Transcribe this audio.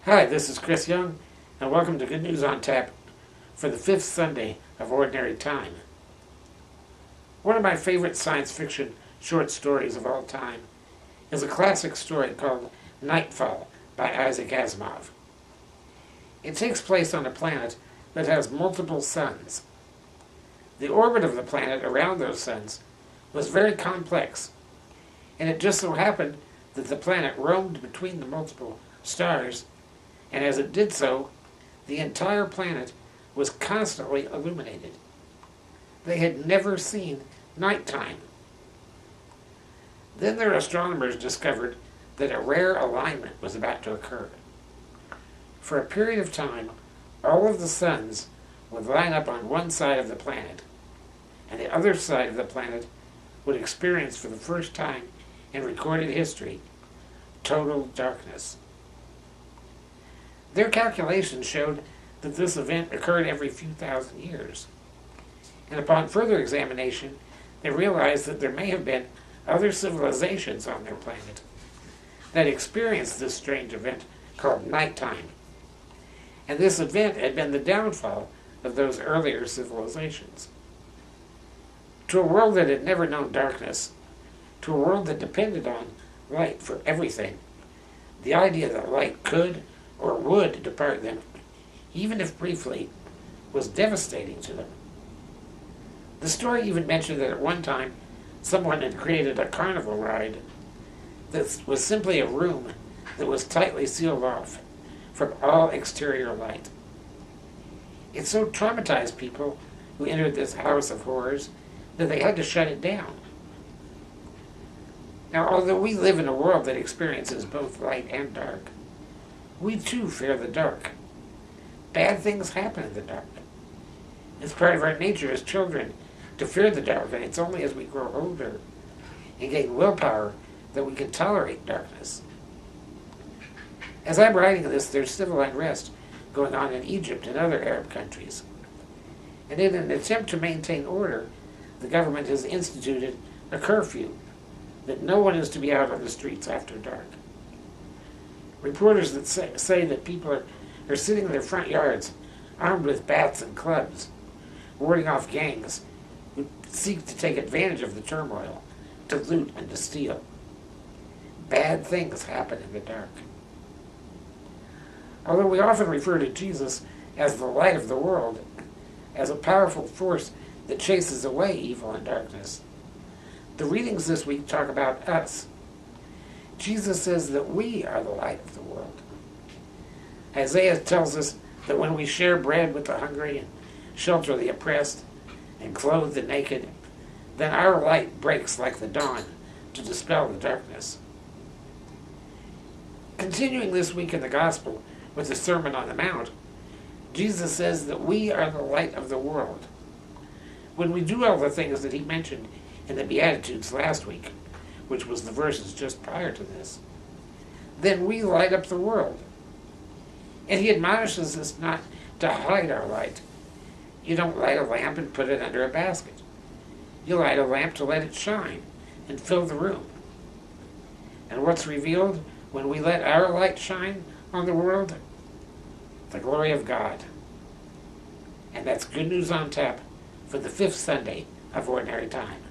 Hi, this is Chris Young, and welcome to Good News on Tap for the fifth Sunday of Ordinary Time. One of my favorite science fiction short stories of all time is a classic story called Nightfall by Isaac Asimov. It takes place on a planet that has multiple suns. The orbit of the planet around those suns was very complex, and it just so happened that the planet roamed between the multiple stars, and as it did so, the entire planet was constantly illuminated. They had never seen nighttime. Then their astronomers discovered that a rare alignment was about to occur. For a period of time, all of the suns would line up on one side of the planet, and the other side of the planet would experience for the first time in recorded history total darkness. Their calculations showed that this event occurred every few thousand years, and upon further examination, they realized that there may have been other civilizations on their planet that experienced this strange event called nighttime. And this event had been the downfall of those earlier civilizations. To a world that had never known darkness, to a world that depended on light for everything, the idea that light could or would depart them, even if briefly, was devastating to them. The story even mentioned that at one time someone had created a carnival ride that was simply a room that was tightly sealed off from all exterior light. It so traumatized people who entered this house of horrors that they had to shut it down. Now, although we live in a world that experiences both light and dark, we too fear the dark. Bad things happen in the dark. It's part of our nature as children to fear the dark, and it's only as we grow older and gain willpower that we can tolerate darkness. As I'm writing this, there's civil unrest going on in Egypt and other Arab countries. And in an attempt to maintain order, the government has instituted a curfew that no one is to be out on the streets after dark. Reporters that say that people are sitting in their front yards armed with bats and clubs, warding off gangs who seek to take advantage of the turmoil, to loot and to steal. Bad things happen in the dark. Although we often refer to Jesus as the light of the world, as a powerful force that chases away evil and darkness, the readings this week talk about us. Jesus says that we are the light of the world. Isaiah tells us that when we share bread with the hungry and shelter the oppressed and clothe the naked, then our light breaks like the dawn to dispel the darkness. Continuing this week in the Gospel with the Sermon on the Mount, Jesus says that we are the light of the world. When we do all the things that he mentioned in the Beatitudes last week, which was the verses just prior to this, then we light up the world. And he admonishes us not to hide our light. You don't light a lamp and put it under a basket. You light a lamp to let it shine and fill the room. And what's revealed when we let our light shine on the world? The glory of God. And that's Good News on Tap for the fifth Sunday of Ordinary Time.